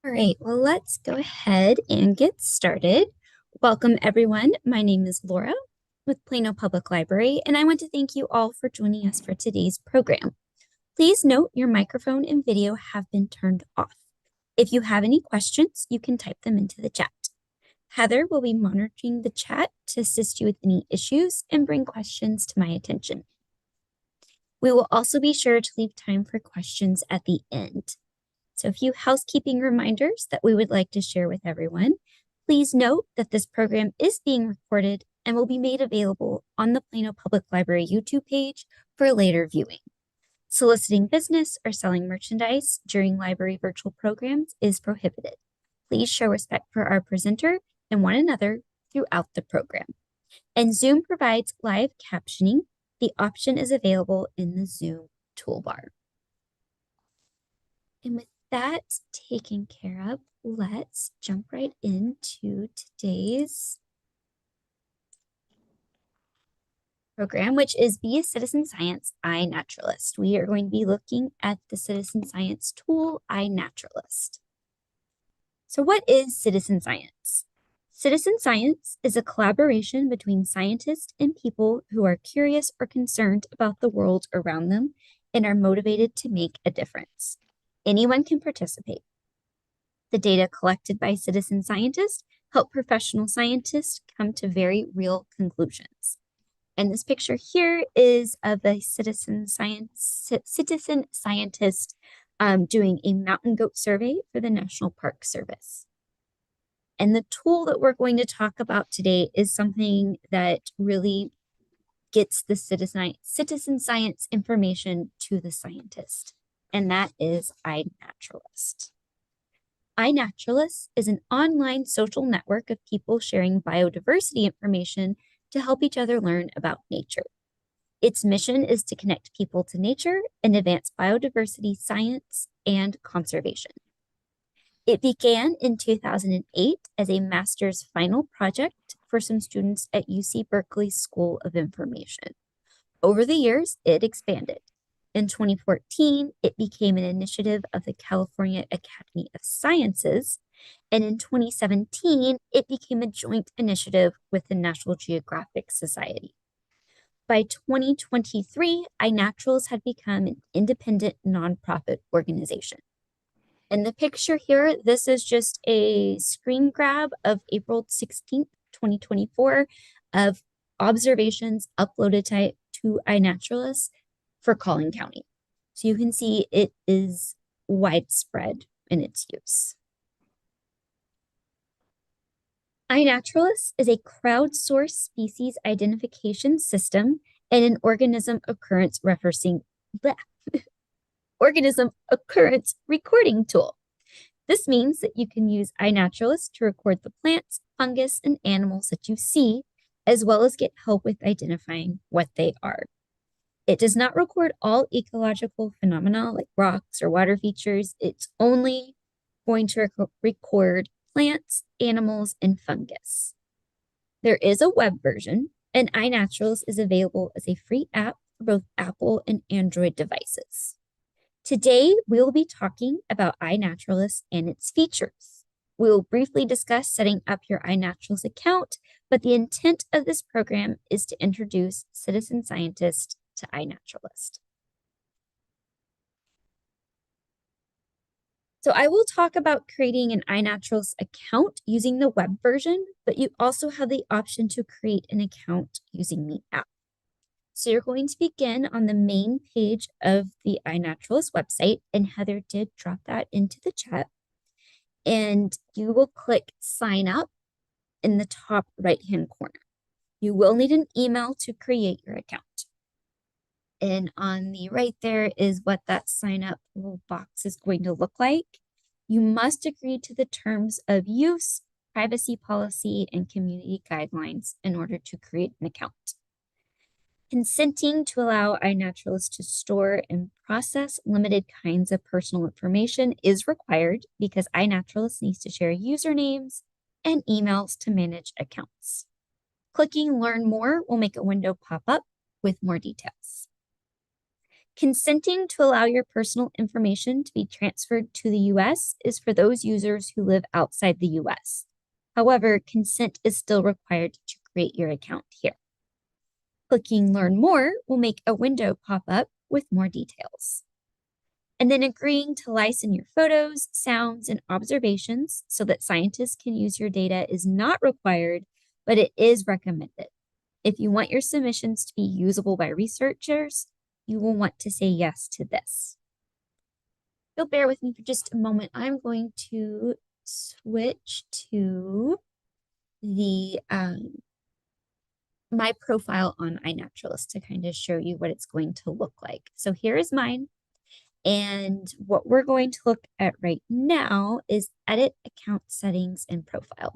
All right, well, let's go ahead and get started. Welcome, everyone. My name is Laura with Plano Public Library, and I want to thank you all for joining us for today's program. Please note your microphone and video have been turned off. If you have any questions, you can type them into the chat. Heather will be monitoring the chat to assist you with any issues and bring questions to my attention. We will also be sure to leave time for questions at the end. So a few housekeeping reminders that we would like to share with everyone. Please note that this program is being recorded and will be made available on the Plano Public Library YouTube page for later viewing. Soliciting business or selling merchandise during library virtual programs is prohibited. Please show respect for our presenter and one another throughout the program. And Zoom provides live captioning. The option is available in the Zoom toolbar. And with that taken care of, let's jump right into today's program, which is Be a Citizen Science iNaturalist. We are going to be looking at the citizen science tool iNaturalist. So what is citizen science? Citizen science is a collaboration between scientists and people who are curious or concerned about the world around them and are motivated to make a difference. Anyone can participate. The data collected by citizen scientists help professional scientists come to very real conclusions. And this picture here is of a citizen scientist doing a mountain goat survey for the National Park Service. And the tool that we're going to talk about today is something that really gets the citizen science information to the scientist, and that is iNaturalist. iNaturalist is an online social network of people sharing biodiversity information to help each other learn about nature. Its mission is to connect people to nature and advance biodiversity science and conservation. It began in 2008 as a master's final project for some students at UC Berkeley School of Information. Over the years, it expanded. In 2014, it became an initiative of the California Academy of Sciences, and in 2017, it became a joint initiative with the National Geographic Society. By 2023, iNaturalist had become an independent nonprofit organization. In the picture here, this is just a screen grab of April 16th, 2024 of observations uploaded to iNaturalist for Collin County. So you can see it is widespread in its use. iNaturalist is a crowdsourced species identification system and an organism occurrence recording tool. This means that you can use iNaturalist to record the plants, fungus, and animals that you see, as well as get help with identifying what they are. It does not record all ecological phenomena like rocks or water features. It's only going to record plants, animals, and fungus. There is a web version, and iNaturalist is available as a free app for both Apple and Android devices. Today, we will be talking about iNaturalist and its features. We will briefly discuss setting up your iNaturalist account, but the intent of this program is to introduce citizen scientists to iNaturalist. So I will talk about creating an iNaturalist account using the web version, but you also have the option to create an account using the app. So you're going to begin on the main page of the iNaturalist website, and Heather did drop that into the chat. And you will click sign up in the top right-hand corner. You will need an email to create your account. And on the right there is what that sign up little box is going to look like. You must agree to the terms of use, privacy policy, and community guidelines in order to create an account. Consenting to allow iNaturalist to store and process limited kinds of personal information is required because iNaturalist needs to share usernames and emails to manage accounts. Clicking Learn More will make a window pop up with more details. Consenting to allow your personal information to be transferred to the US is for those users who live outside the US. However, consent is still required to create your account here. Clicking Learn More will make a window pop up with more details. And then agreeing to license your photos, sounds, and observations so that scientists can use your data is not required, but it is recommended. If you want your submissions to be usable by researchers, you will want to say yes to this. You'll bear with me for just a moment. I'm going to switch to the my profile on iNaturalist to kind of show you what it's going to look like. So here is mine. And what we're going to look at right now is edit account settings and profile.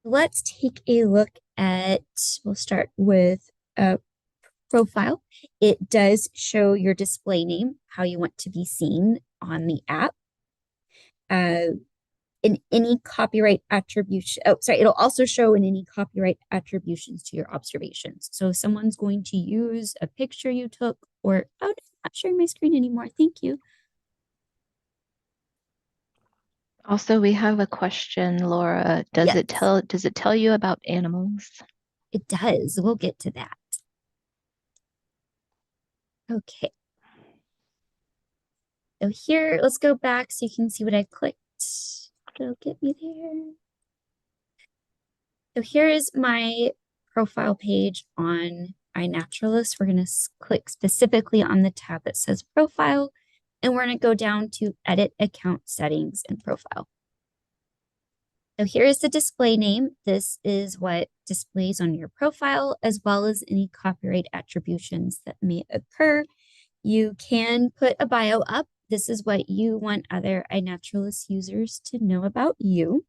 Let's take a look at, we'll start with a profile. It does show your display name, how you want to be seen on the app. In any copyright attribution, it'll also show in any copyright attributions to your observations. So if someone's going to use a picture you took or, oh, it's not sharing my screen anymore. Thank you. Also, we have a question, Laura. Does it tell you about animals? It does. We'll get to that. Okay. So here, let's go back so you can see what I clicked. It'll get me there. So here is my profile page on iNaturalist. We're going to click specifically on the tab that says profile, and we're going to go down to edit account settings and profile. So here is the display name. This is what displays on your profile, as well as any copyright attributions that may occur. You can put a bio up. This is what you want other iNaturalist users to know about you.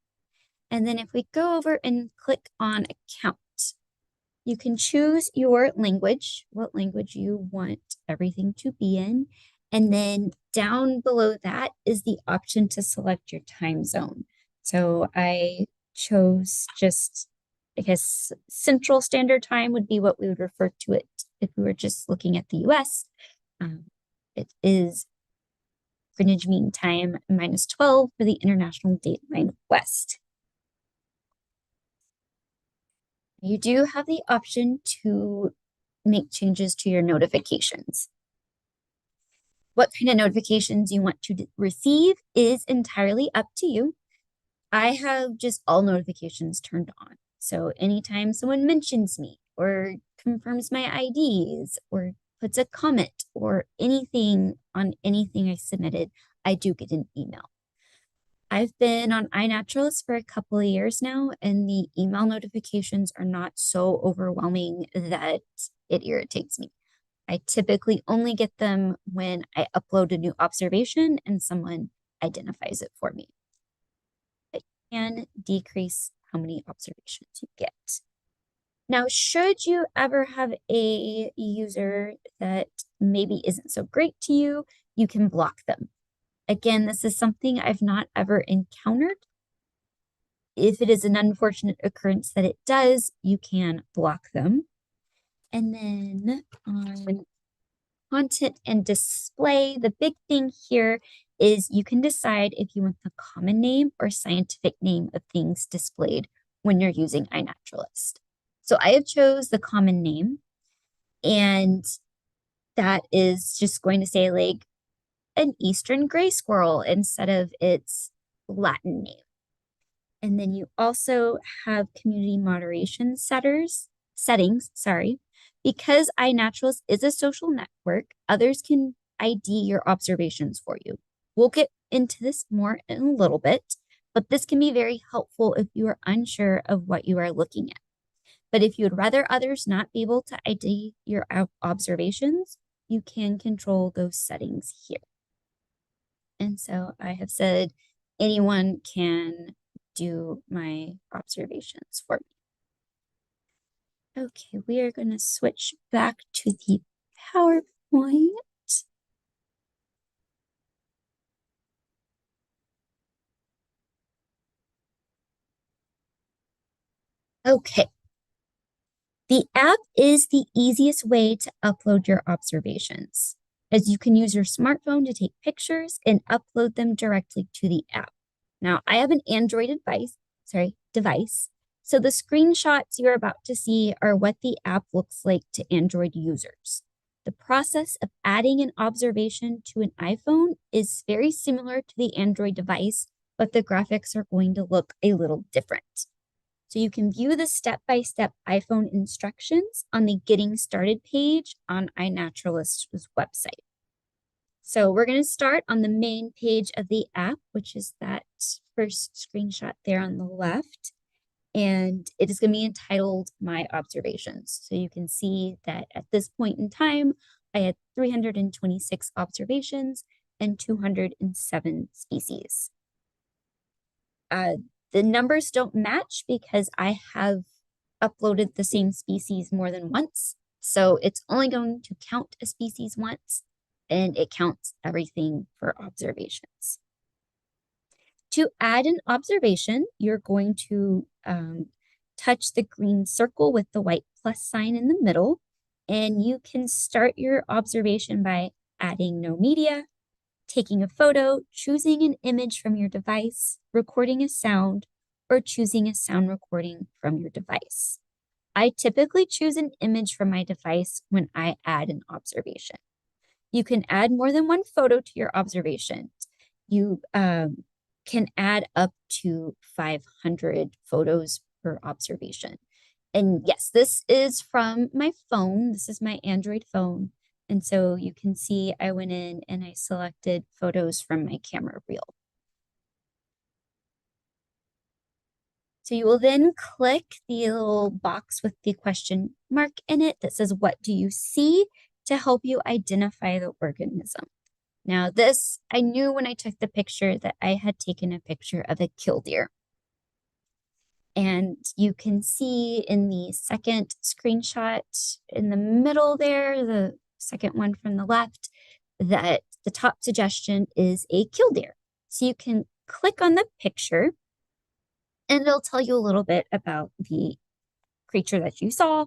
And then if we go over and click on account, you can choose your language, what language you want everything to be in. And then down below that is the option to select your time zone. So I chose just, I guess, Central Standard Time would be what we would refer to it if we were just looking at the US. It is Greenwich Mean Time -12 for the International Dateline West. You do have the option to make changes to your notifications. What kind of notifications you want to receive is entirely up to you. I have just all notifications turned on. So anytime someone mentions me or confirms my IDs or puts a comment or anything on anything I submitted, I do get an email. I've been on iNaturalist for a couple of years now, and the email notifications are not so overwhelming that it irritates me. I typically only get them when I upload a new observation and someone identifies it for me. It can decrease how many observations you get. Now, should you ever have a user that maybe isn't so great to you, you can block them. Again, this is something I've not ever encountered. If it is an unfortunate occurrence that it does, you can block them. And then on content and display, the big thing here is you can decide if you want the common name or scientific name of things displayed when you're using iNaturalist. So I have chose the common name, and that is just going to say like an eastern gray squirrel instead of its Latin name. And then you also have community moderation settings, because iNaturalist is a social network, others can ID your observations for you. We'll get into this more in a little bit, but this can be very helpful if you are unsure of what you are looking at. But if you would rather others not be able to ID your observations, you can control those settings here. And so I have said anyone can do my observations for me. Okay, we are going to switch back to the PowerPoint. Okay, The app is the easiest way to upload your observations, as you can use your smartphone to take pictures and upload them directly to the app. Now, I have an Android device. So the screenshots you're about to see are what the app looks like to Android users. The process of adding an observation to an iPhone is very similar to the Android device, but the graphics are going to look a little different. So you can view the step-by-step iPhone instructions on the Getting Started page on iNaturalist's website. So we're going to start on the main page of the app, which is that first screenshot there on the left. And it is going to be entitled My Observations. So you can see that at this point in time, I had 326 observations and 207 species. The numbers don't match because I have uploaded the same species more than once. So it's only going to count a species once, and it counts everything for observations. To add an observation, you're going to touch the green circle with the white plus sign in the middle, and you can start your observation by adding no media, taking a photo, choosing an image from your device, recording a sound, or choosing a sound recording from your device. I typically choose an image from my device when I add an observation. You can add more than one photo to your observation. You can add up to 500 photos per observation. And yes, this is from my phone. This is my Android phone. And so you can see I went in and I selected photos from my camera reel. So you will then click the little box with the question mark in it that says, "What do you see?" to help you identify the organism. Now this, I knew when I took the picture that I had taken a picture of a killdeer. And you can see in the second screenshot in the middle there, the second one from the left, that the top suggestion is a killdeer. So you can click on the picture and it'll tell you a little bit about the creature that you saw.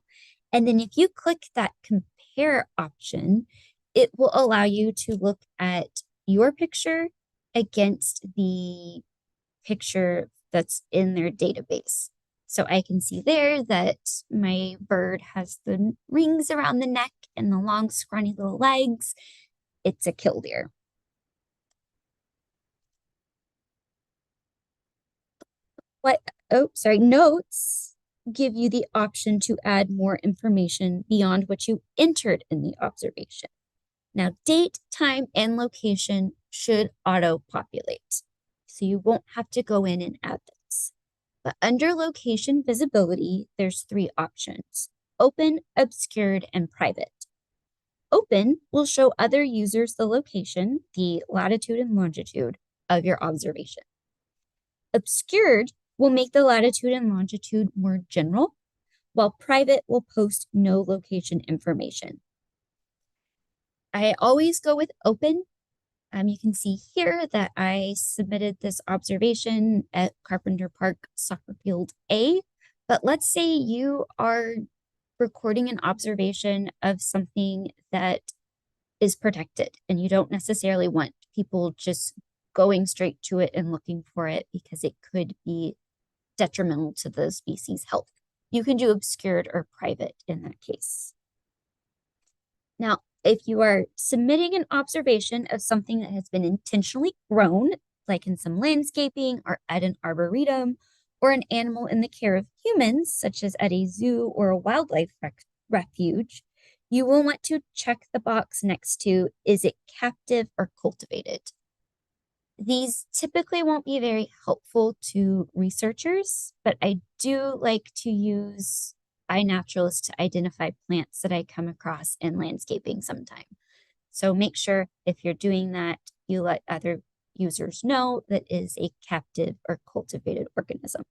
And then if you click that compare option, it will allow you to look at your picture against the picture that's in their database. So I can see there that my bird has the rings around the neck and the long, scrawny little legs. It's a killdeer. Notes give you the option to add more information beyond what you entered in the observation. Now, date, time, and location should auto-populate, so you won't have to go in and add this. But under location visibility, there's 3 options: open, obscured, and private. Open will show other users the location, the latitude and longitude of your observation. Obscured will make the latitude and longitude more general, while private will post no location information. I always go with open. You can see here that I submitted this observation at Carpenter Park Soccer Field A, but let's say you are recording an observation of something that is protected and you don't necessarily want people just going straight to it and looking for it because it could be detrimental to the species' health. You can do obscured or private in that case. Now, if you are submitting an observation of something that has been intentionally grown, like in some landscaping or at an arboretum, or an animal in the care of humans, such as at a zoo or a wildlife refuge, you will want to check the box next to, is it captive or cultivated? These typically won't be very helpful to researchers, but I do like to use iNaturalist to identify plants that I come across in landscaping sometime. So make sure if you're doing that, you let other users know that is a captive or cultivated organism.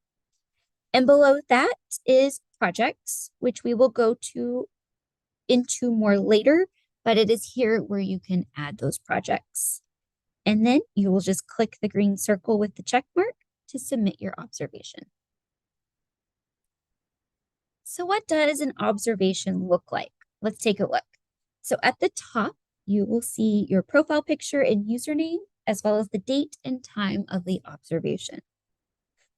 And below that is projects, which we will go into more later, but it is here where you can add those projects. And then you will just click the green circle with the check mark to submit your observation. So what does an observation look like? Let's take a look. So at the top, you will see your profile picture and username, as well as the date and time of the observation.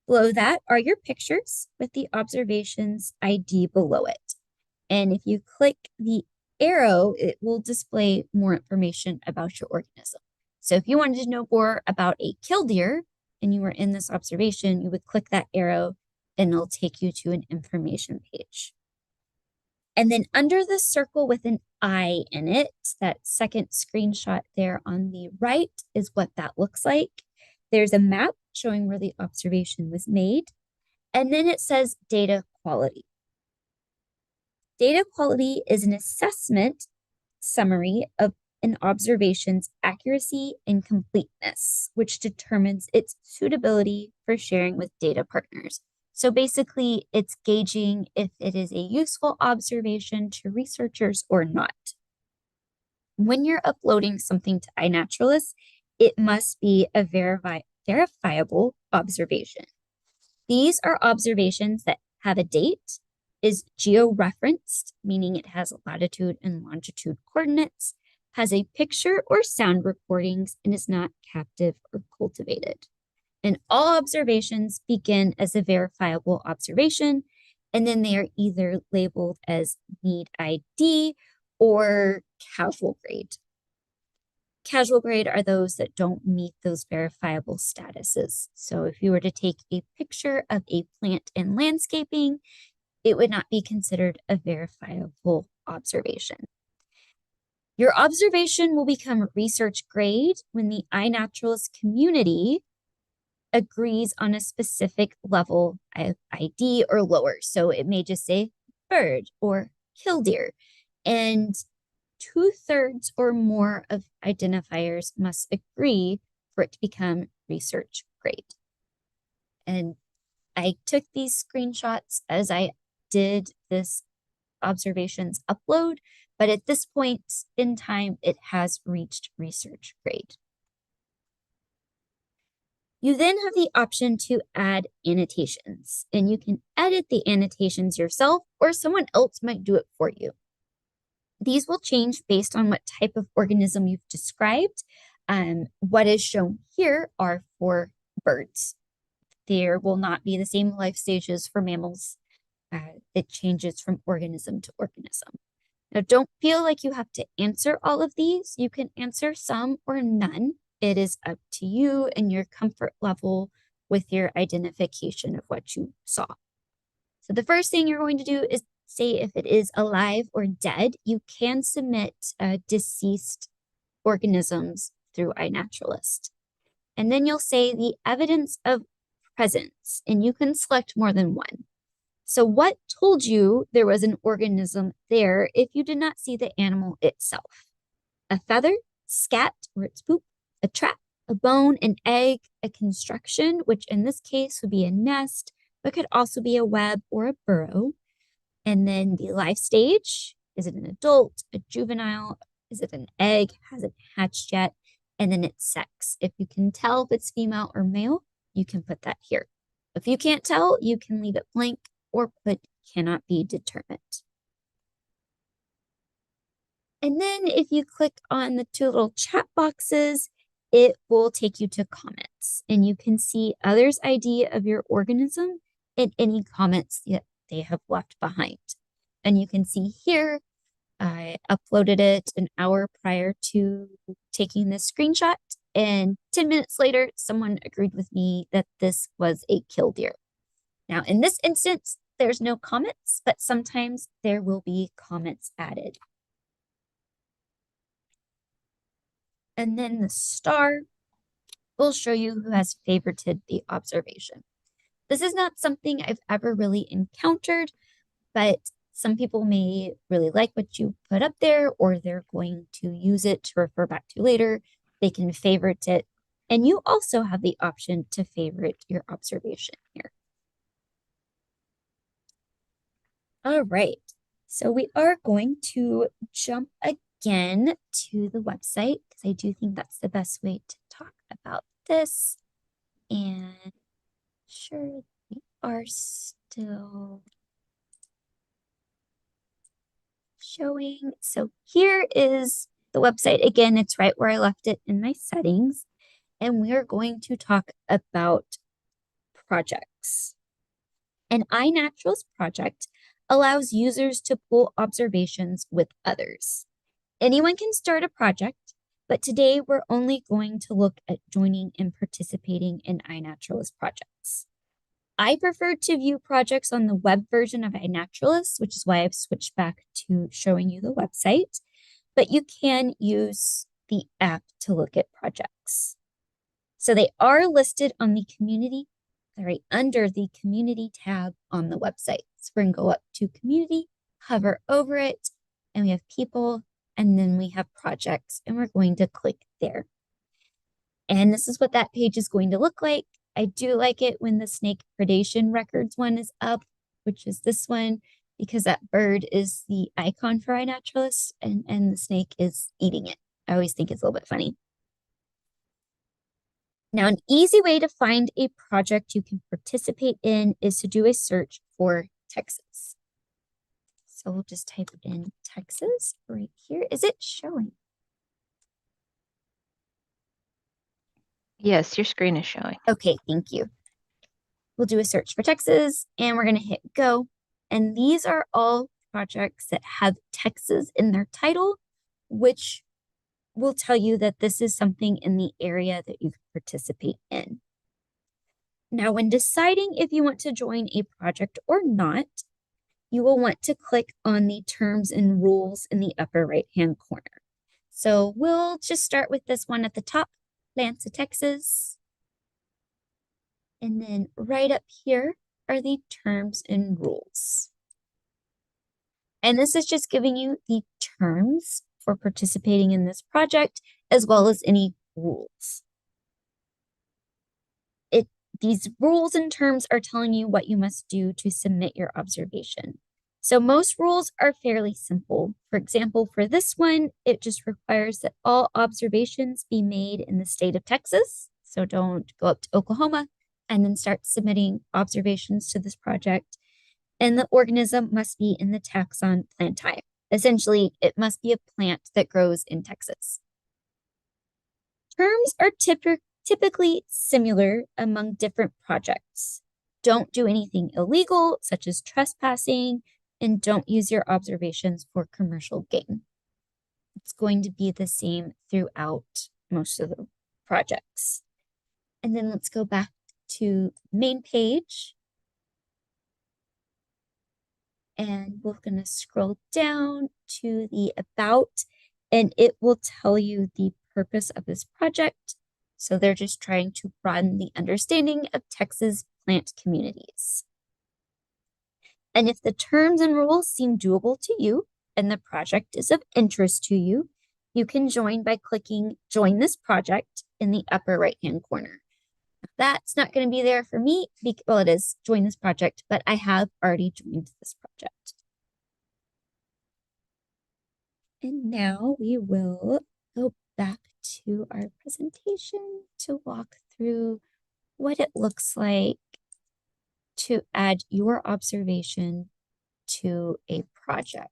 Below that are your pictures with the observation's ID below it. And if you click the arrow, it will display more information about your organism. So if you wanted to know more about a killdeer and you were in this observation, you would click that arrow and it'll take you to an information page. And then under the circle with an eye in it, that second screenshot there on the right is what that looks like. There's a map showing where the observation was made. And then it says data quality. Data quality is an assessment summary of an observation's accuracy and completeness, which determines its suitability for sharing with data partners. So basically, it's gauging if it is a useful observation to researchers or not. When you're uploading something to iNaturalist, it must be a verifiable observation. These are observations that have a date, is geo-referenced, meaning it has latitude and longitude coordinates, has a picture or sound recordings, and is not captive or cultivated. And all observations begin as a verifiable observation, and then they are either labeled as need ID or casual grade. Casual grade are those that don't meet those verifiable statuses. So if you were to take a picture of a plant in landscaping, it would not be considered a verifiable observation. Your observation will become research grade when the iNaturalist community agrees on a specific level of ID or lower. So it may just say bird or killdeer. And 2/3 or more of identifiers must agree for it to become research grade. And I took these screenshots as I did this observations upload, but at this point in time, it has reached research grade. You then have the option to add annotations, and you can edit the annotations yourself or someone else might do it for you. These will change based on what type of organism you've described. What is shown here are for birds. There will not be the same life stages for mammals. It changes from organism to organism. Now, don't feel like you have to answer all of these. You can answer some or none. It is up to you and your comfort level with your identification of what you saw. So the first thing you're going to do is say if it is alive or dead. You can submit deceased organisms through iNaturalist. And then you'll say the evidence of presence, and you can select more than one. So what told you there was an organism there if you did not see the animal itself? A feather, scat, or its poop, a trap, a bone, an egg, a construction, which in this case would be a nest, but could also be a web or a burrow. And then the life stage, is it an adult, a juvenile? Is it an egg? Hasn't hatched yet? And then its sex. If you can tell if it's female or male, you can put that here. If you can't tell, you can leave it blank or put cannot be determined. And then if you click on the two little chat boxes, it will take you to comments and you can see others' idea of your organism and any comments that they have left behind. And you can see here, I uploaded it an hour prior to taking this screenshot, and 10 minutes later, someone agreed with me that this was a killdeer. Now, in this instance, there's no comments, but sometimes there will be comments added. And then the star will show you who has favorited the observation. This is not something I've ever really encountered, but some people may really like what you put up there, or they're going to use it to refer back to later. They can favorite it. And you also have the option to favorite your observation here. All right, so we are going to jump again to the website because I do think that's the best way to talk about this. And sure, we are still showing. So here is the website. Again, it's right where I left it in my settings. And we are going to talk about projects. An iNaturalist project allows users to pull observations with others. Anyone can start a project, but today we're only going to look at joining and participating in iNaturalist projects. I prefer to view projects on the web version of iNaturalist, which is why I've switched back to showing you the website, but you can use the app to look at projects. So they are listed on the community, under the community tab on the website. So we're going to go up to community, hover over it, and we have people, and then we have projects, and we're going to click there. And this is what that page is going to look like. I do like it when the snake predation records one is up, which is this one, because that bird is the icon for iNaturalist, and the snake is eating it. I always think it's a little bit funny. Now, an easy way to find a project you can participate in is to do a search for Texas. So we'll just type in Texas right here. Is it showing? Yes, your screen is showing. Okay, thank you. We'll do a search for Texas and we're going to hit go. And these are all projects that have Texas in their title, which will tell you that this is something in the area that you can participate in. Now, when deciding if you want to join a project or not, you will want to click on the terms and rules in the upper right-hand corner. So we'll just start with this one at the top, Plants of Texas. And then right up here are the terms and rules. And this is just giving you the terms for participating in this project, as well as any rules. These rules and terms are telling you what you must do to submit your observation. So most rules are fairly simple. For example, for this one, it just requires that all observations be made in the state of Texas. So don't go up to Oklahoma and then start submitting observations to this project. And the organism must be in the taxon Plantae. Essentially, it must be a plant that grows in Texas. Terms are typically similar among different projects. Don't do anything illegal, such as trespassing, and don't use your observations for commercial gain. It's going to be the same throughout most of the projects. And then let's go back to main page. And we're going to scroll down to the about, and it will tell you the purpose of this project. So they're just trying to broaden the understanding of Texas plant communities. And if the terms and rules seem doable to you and the project is of interest to you, you can join by clicking Join this project in the upper right-hand corner. That's not going to be there for me. Well, it is Join this project, but I have already joined this project. And now we will go back to our presentation to walk through what it looks like to add your observation to a project.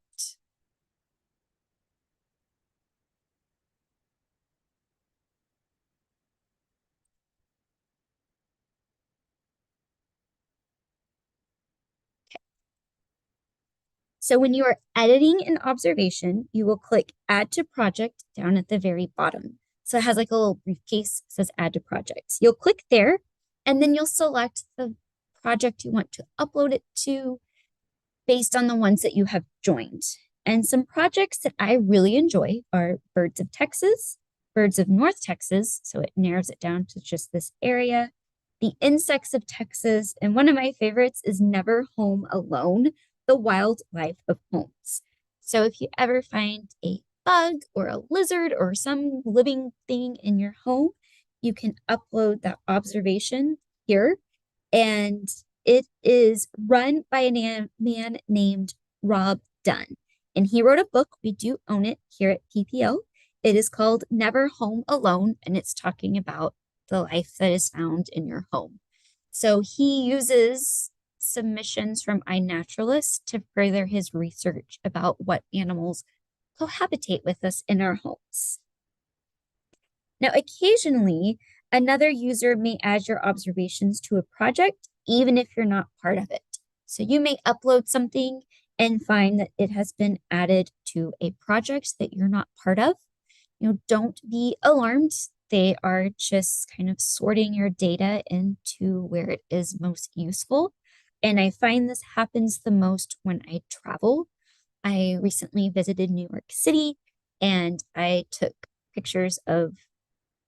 So when you are editing an observation, you will click Add to Project down at the very bottom. So it has like a little briefcase that says Add to Projects. You'll click there, and then you'll select the project you want to upload it to based on the ones that you have joined. And some projects that I really enjoy are Birds of Texas, Birds of North Texas, so it narrows it down to just this area, the Insects of Texas, and one of my favorites is Never Home Alone, the Wildlife of Homes. So if you ever find a bug or a lizard or some living thing in your home, you can upload that observation here. And it is run by a man named Rob Dunn. And he wrote a book. We do own it here at PPO. It is called Never Home Alone, and it's talking about the life that is found in your home. So he uses submissions from iNaturalist to further his research about what animals cohabitate with us in our homes. Now, occasionally, another user may add your observations to a project, even if you're not part of it. So you may upload something and find that it has been added to a project that you're not part of. Don't be alarmed. They are just kind of sorting your data into where it is most useful. And I find this happens the most when I travel. I recently visited New York City and I took pictures of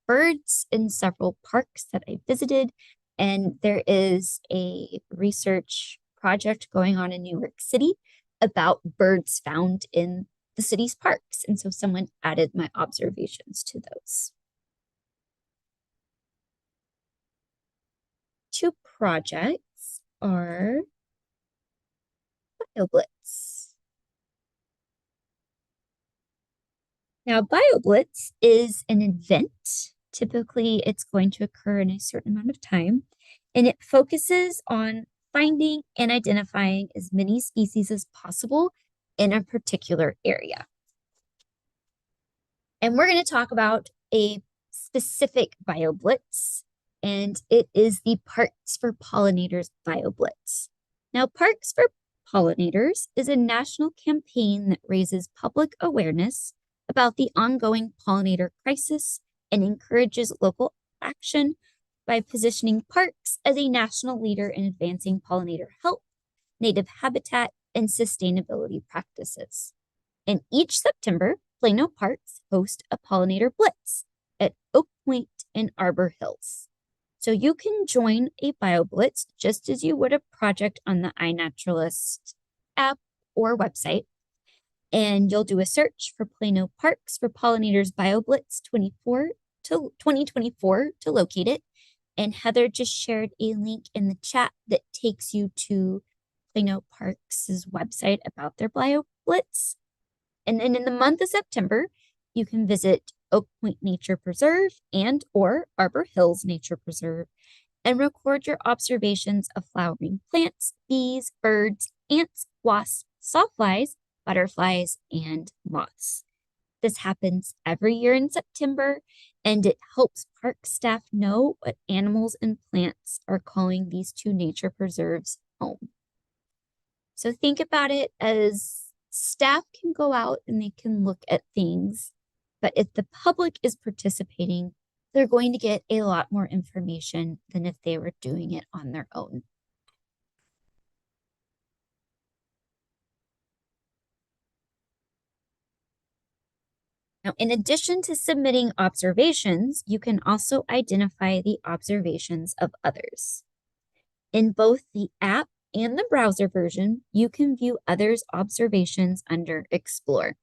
birds in several parks that I visited. And there is a research project going on in New York City about birds found in the city's parks. And so someone added my observations to those. Two projects are Bioblitz. Now, Bioblitz is an event. Typically, it's going to occur in a certain amount of time, and it focuses on finding and identifying as many species as possible in a particular area. And we're going to talk about a specific Bioblitz, and it is the Parks for Pollinators Bioblitz. Now, Parks for Pollinators is a national campaign that raises public awareness about the ongoing pollinator crisis and encourages local action by positioning parks as a national leader in advancing pollinator health, native habitat, and sustainability practices. And each September, Plano Parks host a pollinator blitz at Oak Point and Arbor Hills. So you can join a BioBlitz just as you would a project on the iNaturalist app or website. And you'll do a search for Plano Parks for Pollinators Bioblitz 2024 to locate it. And Heather just shared a link in the chat that takes you to Plano Parks' website about their BioBlitz. And then in the month of September, you can visit Oak Point Nature Preserve and or Arbor Hills Nature Preserve and record your observations of flowering plants, bees, birds, ants, wasps, sawflies, butterflies, and moths. This happens every year in September, and it helps park staff know what animals and plants are calling these two nature preserves home. So think about it as staff can go out and they can look at things, but if the public is participating, they're going to get a lot more information than if they were doing it on their own. Now, in addition to submitting observations, you can also identify the observations of others. In both the app and the browser version, you can view others' observations under Explore.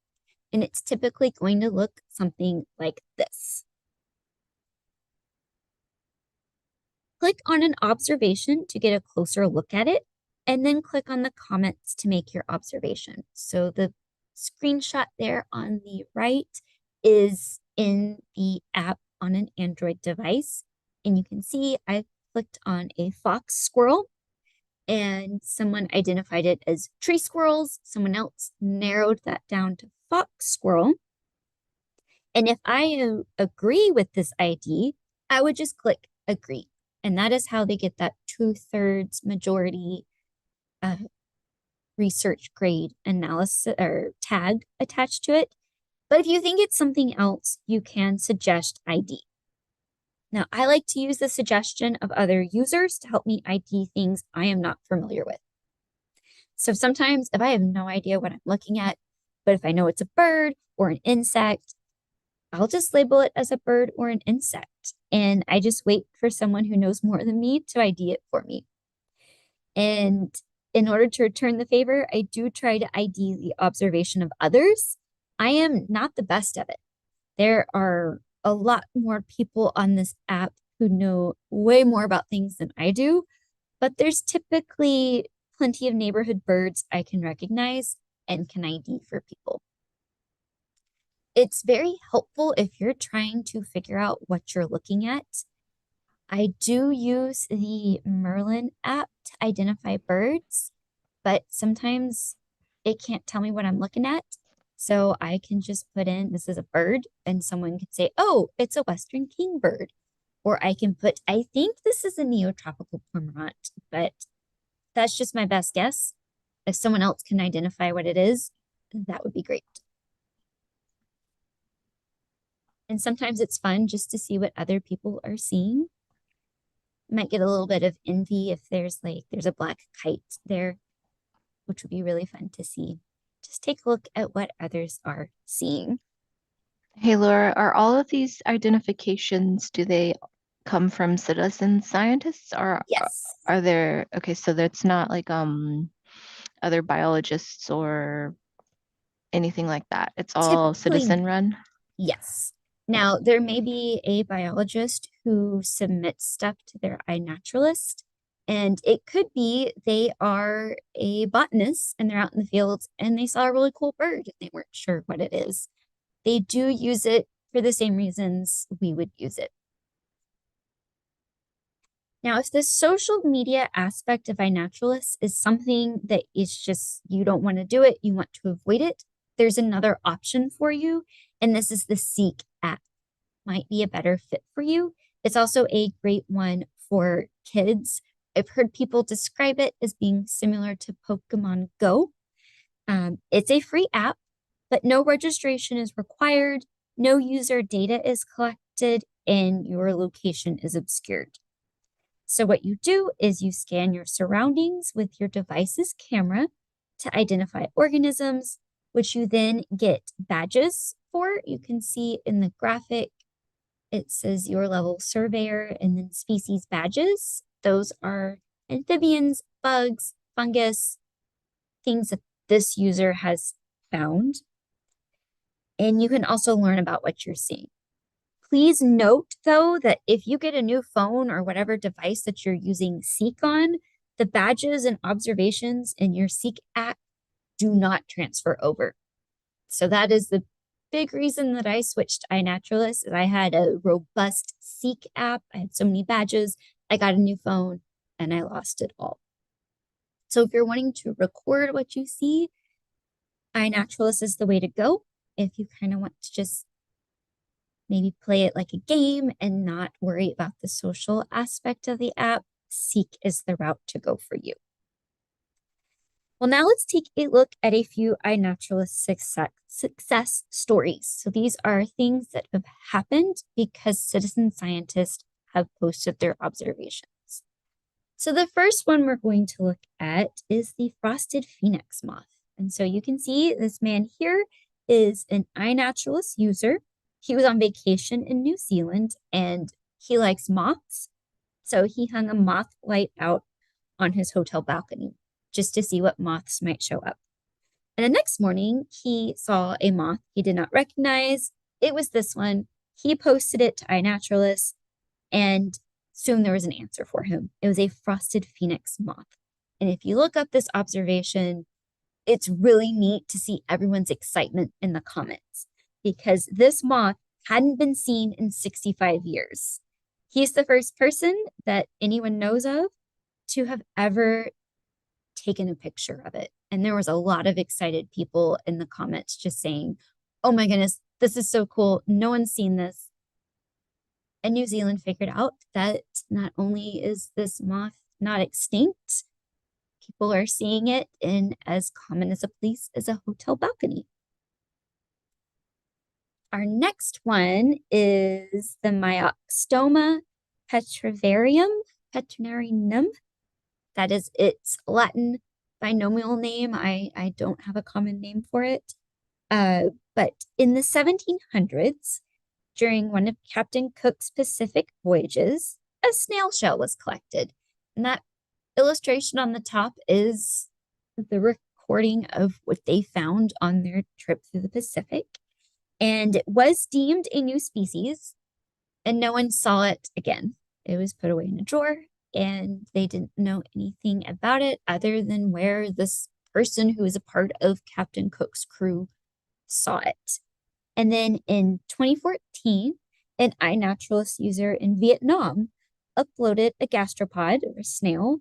And it's typically going to look something like this. Click on an observation to get a closer look at it, and then click on the comments to make your observation. So the screenshot there on the right is in the app on an Android device. And you can see I clicked on a fox squirrel and someone identified it as tree squirrels. Someone else narrowed that down to fox squirrel. And if I agree with this ID, I would just click agree. And that is how they get that 2/3 majority research grade analysis or tag attached to it. But if you think it's something else, you can suggest ID. Now, I like to use the suggestion of other users to help me ID things I am not familiar with. So sometimes if I have no idea what I'm looking at, but if I know it's a bird or an insect, I'll just label it as a bird or an insect. And I just wait for someone who knows more than me to ID it for me. And in order to return the favor, I do try to ID the observation of others. I am not the best at it. There are a lot more people on this app who know way more about things than I do, but there's typically plenty of neighborhood birds I can recognize and can ID for people. It's very helpful if you're trying to figure out what you're looking at. I do use the Merlin app to identify birds, but sometimes it can't tell me what I'm looking at. So I can just put in this is a bird, and someone could say, oh, it's a Western kingbird. Or I can put, I think this is a neotropical cormorant, but that's just my best guess. If someone else can identify what it is, that would be great. And sometimes it's fun just to see what other people are seeing. Might get a little bit of envy if there's a black kite there, which would be really fun to see. Just take a look at what others are seeing. Hey, Laura, are all of these identifications, do they come from citizen scientists or Yes. are there, okay, so that's not like other biologists or anything like that. It's all Typically, citizen run? yes. Now, there may be a biologist who submits stuff to their iNaturalist, and it could be they are a botanist and they're out in the fields and they saw a really cool bird and they weren't sure what it is. They do use it for the same reasons we would use it. Now, if the social media aspect of iNaturalist is something that is just you don't want to do it, you want to avoid it, there's another option for you, and this is the Seek app. Might be a better fit for you. It's also a great one for kids. I've heard people describe it as being similar to Pokemon Go. It's a free app, but no registration is required, no user data is collected, and your location is obscured. So what you do is you scan your surroundings with your device's camera to identify organisms, which you then get badges for. You can see in the graphic, it says your level surveyor and then species badges. Those are amphibians, bugs, fungus, things that this user has found. And you can also learn about what you're seeing. Please note, though, that if you get a new phone or whatever device that you're using Seek on, the badges and observations in your Seek app do not transfer over. So that is the big reason that I switched to iNaturalist. Is I had a robust Seek app. I had so many badges. I got a new phone and I lost it all. So if you're wanting to record what you see, iNaturalist is the way to go. If you kind of want to just maybe play it like a game and not worry about the social aspect of the app, Seek is the route to go for you. Well, now let's take a look at a few iNaturalist success stories. So these are things that have happened because citizen scientists have posted their observations. So the first one we're going to look at is the frosted phoenix moth. And so you can see this man here is an iNaturalist user. He was on vacation in New Zealand and he likes moths. So he hung a moth light out on his hotel balcony just to see what moths might show up. And the next morning, he saw a moth he did not recognize. It was this one. He posted it to iNaturalist, and soon there was an answer for him. It was a frosted phoenix moth. And if you look up this observation, it's really neat to see everyone's excitement in the comments because this moth hadn't been seen in 65 years. He's the first person that anyone knows of to have ever taken a picture of it. And there was a lot of excited people in the comments just saying, oh my goodness, this is so cool. No one's seen this. And New Zealand figured out that not only is this moth not extinct, people are seeing it in as common as a place as a hotel balcony. Our next one is the Myxoma petrinarinum. That is its Latin binomial name. I don't have a common name for it. But in the 1700s, during one of Captain Cook's Pacific voyages, a snail shell was collected. And that illustration on the top is the recording of what they found on their trip through the Pacific. And it was deemed a new species, and no one saw it again. It was put away in a drawer, and they didn't know anything about it other than where this person who was a part of Captain Cook's crew saw it. And then in 2014, an iNaturalist user in Vietnam uploaded a gastropod or a snail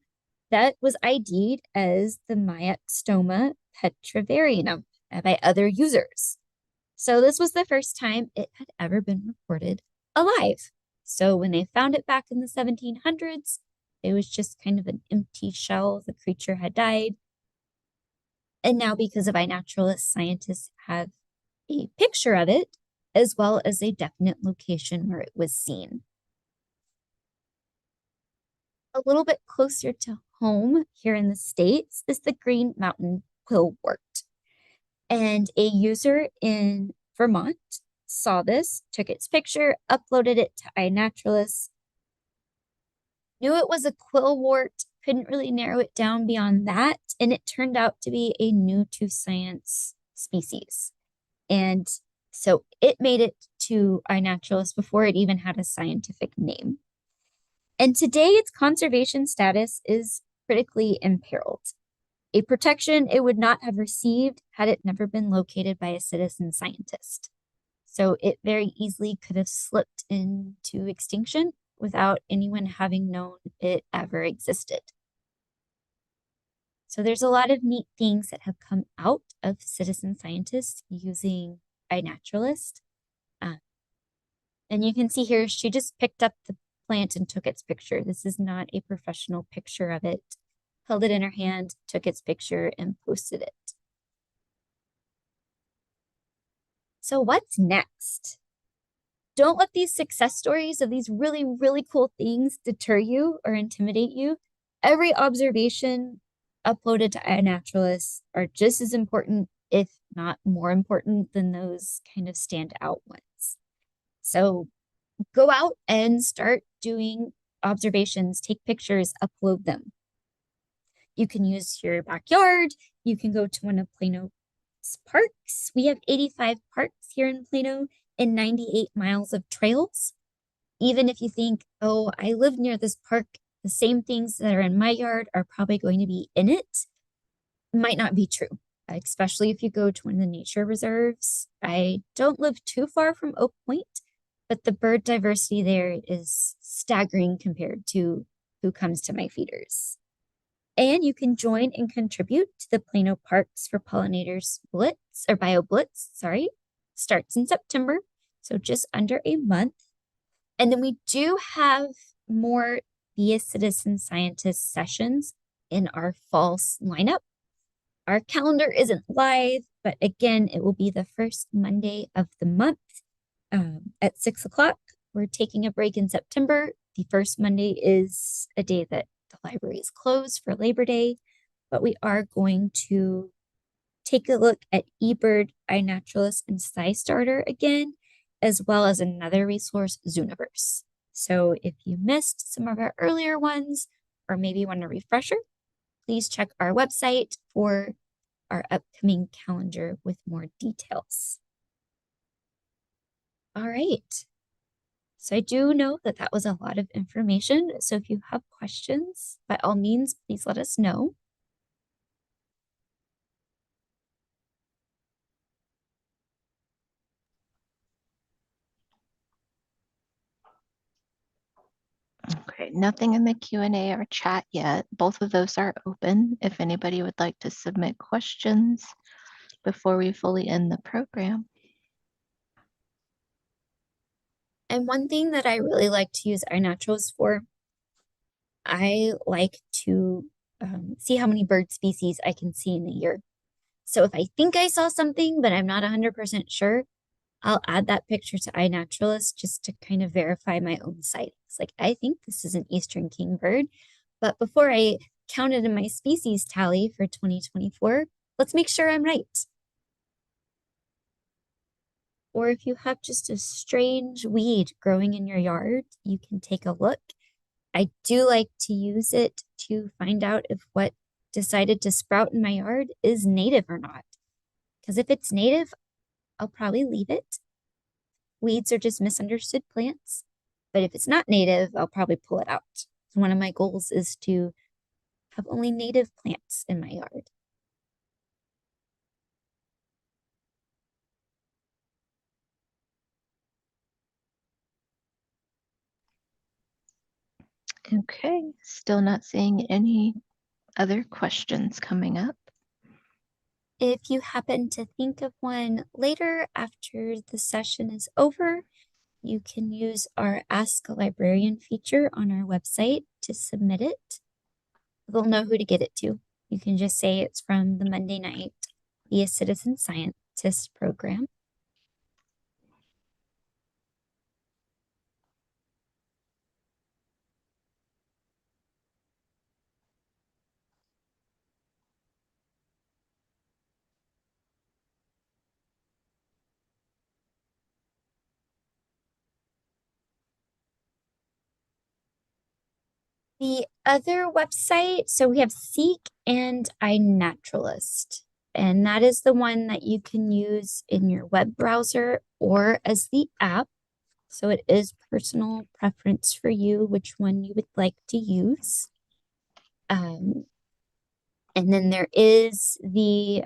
that was ID'd as the Myxoma petrivarianum by other users. So this was the first time it had ever been reported alive. So when they found it back in the 1700s, it was just kind of an empty shell. The creature had died. And now, because of iNaturalist, scientists have a picture of it, as well as a definite location where it was seen. A little bit closer to home here in the States is the Green Mountain quillwort. And a user in Vermont saw this, took its picture, uploaded it to iNaturalist, knew it was a quillwort, couldn't really narrow it down beyond that, and it turned out to be a new to science species. And so it made it to iNaturalist before it even had a scientific name. And today its conservation status is critically imperiled, a protection it would not have received had it never been located by a citizen scientist. So it very easily could have slipped into extinction without anyone having known it ever existed. So there's a lot of neat things that have come out of citizen scientists using iNaturalist. And you can see here, she just picked up the plant and took its picture. This is not a professional picture of it. Held it in her hand, took its picture, and posted it. So what's next? Don't let these success stories of these really, really cool things deter you or intimidate you. Every observation uploaded to iNaturalist are just as important, if not more important, than those kind of standout ones. So go out and start doing observations, take pictures, upload them. You can use your backyard. You can go to one of Plano's parks. We have 85 parks here in Plano and 98 miles of trails. Even if you think, oh, I live near this park, the same things that are in my yard are probably going to be in it, might not be true, especially if you go to one of the nature reserves. I don't live too far from Oak Point, but the bird diversity there is staggering compared to who comes to my feeders. And you can join and contribute to the Plano Parks for Pollinators Blitz or Bioblitz, sorry. Starts in September, so just under a month. And then we do have more Be a Citizen Scientist sessions in our fall lineup. Our calendar isn't live, but again, it will be the first Monday of the month at 6 o'clock. We're taking a break in September. The first Monday is a day that the library is closed for Labor Day, but we are going to take a look at eBird, iNaturalist, and SciStarter again, as well as another resource, Zooniverse. So if you missed some of our earlier ones, or maybe want a refresher, please check our website for our upcoming calendar with more details. All right. So I do know that that was a lot of information. So if you have questions, by all means, please let us know. Okay, nothing in the Q&A or chat yet. Both of those are open if anybody would like to submit questions before we fully end the program. And one thing that I really like to use iNaturalist for, I like to see how many bird species I can see in a year. So if I think I saw something, but I'm not 100% sure, I'll add that picture to iNaturalist just to kind of verify my own sightings. Like, I think this is an eastern kingbird, but before I count it in my species tally for 2024, let's make sure I'm right. Or if you have just a strange weed growing in your yard, you can take a look. I do like to use it to find out if what decided to sprout in my yard is native or not. Because if it's native, I'll probably leave it. Weeds are just misunderstood plants. But if it's not native, I'll probably pull it out. So one of my goals is to have only native plants in my yard. Okay, still not seeing any other questions coming up. If you happen to think of one later after the session is over, you can use our Ask a Librarian feature on our website to submit it. They'll know who to get it to. You can just say it's from the Monday night Be a Citizen Scientist program. The other website, so we have Seek and iNaturalist, and that is the one that you can use in your web browser or as the app. So it is personal preference for you which one you would like to use. And then there is the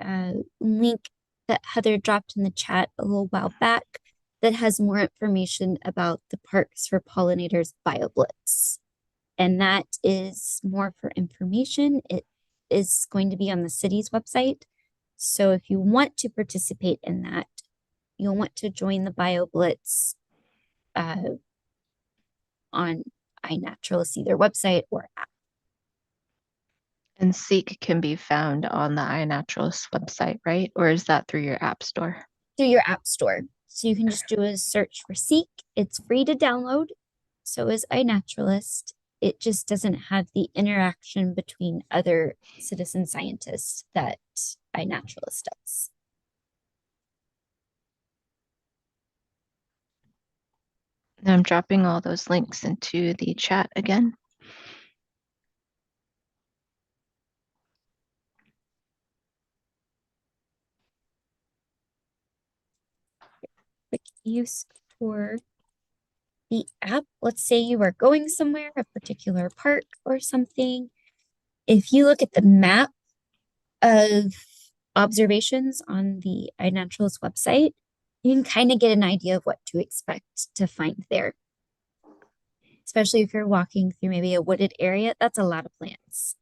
link that Heather dropped in the chat a little while back that has more information about the Parks for Pollinators Bioblitz. And that is more for information. It is going to be on the city's website. So if you want to participate in that, you'll want to join the BioBlitz on iNaturalist, either website or app. And Seek can be found on the iNaturalist website, right? Or is that through your app store? Through your app store. So you can just do a search for Seek. It's free to download. So is iNaturalist. It just doesn't have the interaction between other citizen scientists that iNaturalist does. I'm dropping all those links into the chat again. Quick use for the app. Let's say you are going somewhere, a particular park or something. If you look at the map of observations on the iNaturalist website, you can kind of get an idea of what to expect to find there. Especially if you're walking through maybe a wooded area, that's a lot of plants.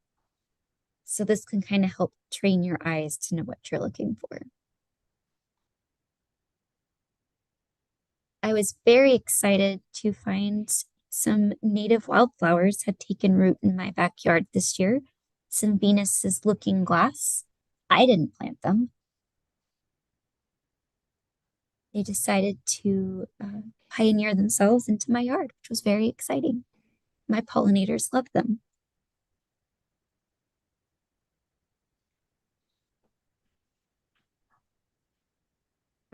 So this can kind of help train your eyes to know what you're looking for. I was very excited to find some native wildflowers had taken root in my backyard this year. Some Venus's looking glass. I didn't plant them. They decided to pioneer themselves into my yard, which was very exciting. My pollinators love them.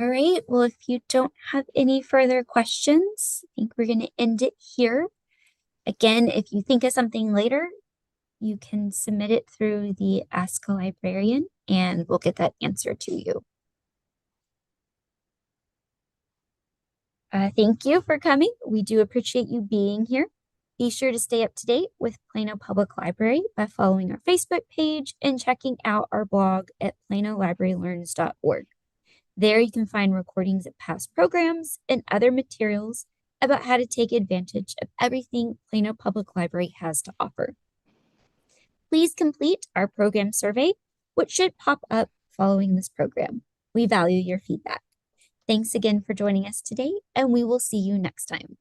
All right, well, if you don't have any further questions, I think we're going to end it here. Again, if you think of something later, you can submit it through the Ask a Librarian and we'll get that answer to you. Thank you for coming. We do appreciate you being here. Be sure to stay up to date with Plano Public Library by following our Facebook page and checking out our blog at planolibrarylearns.org. There you can find recordings of past programs and other materials about how to take advantage of everything Plano Public Library has to offer. Please complete our program survey, which should pop up following this program. We value your feedback. Thanks again for joining us today, and we will see you next time.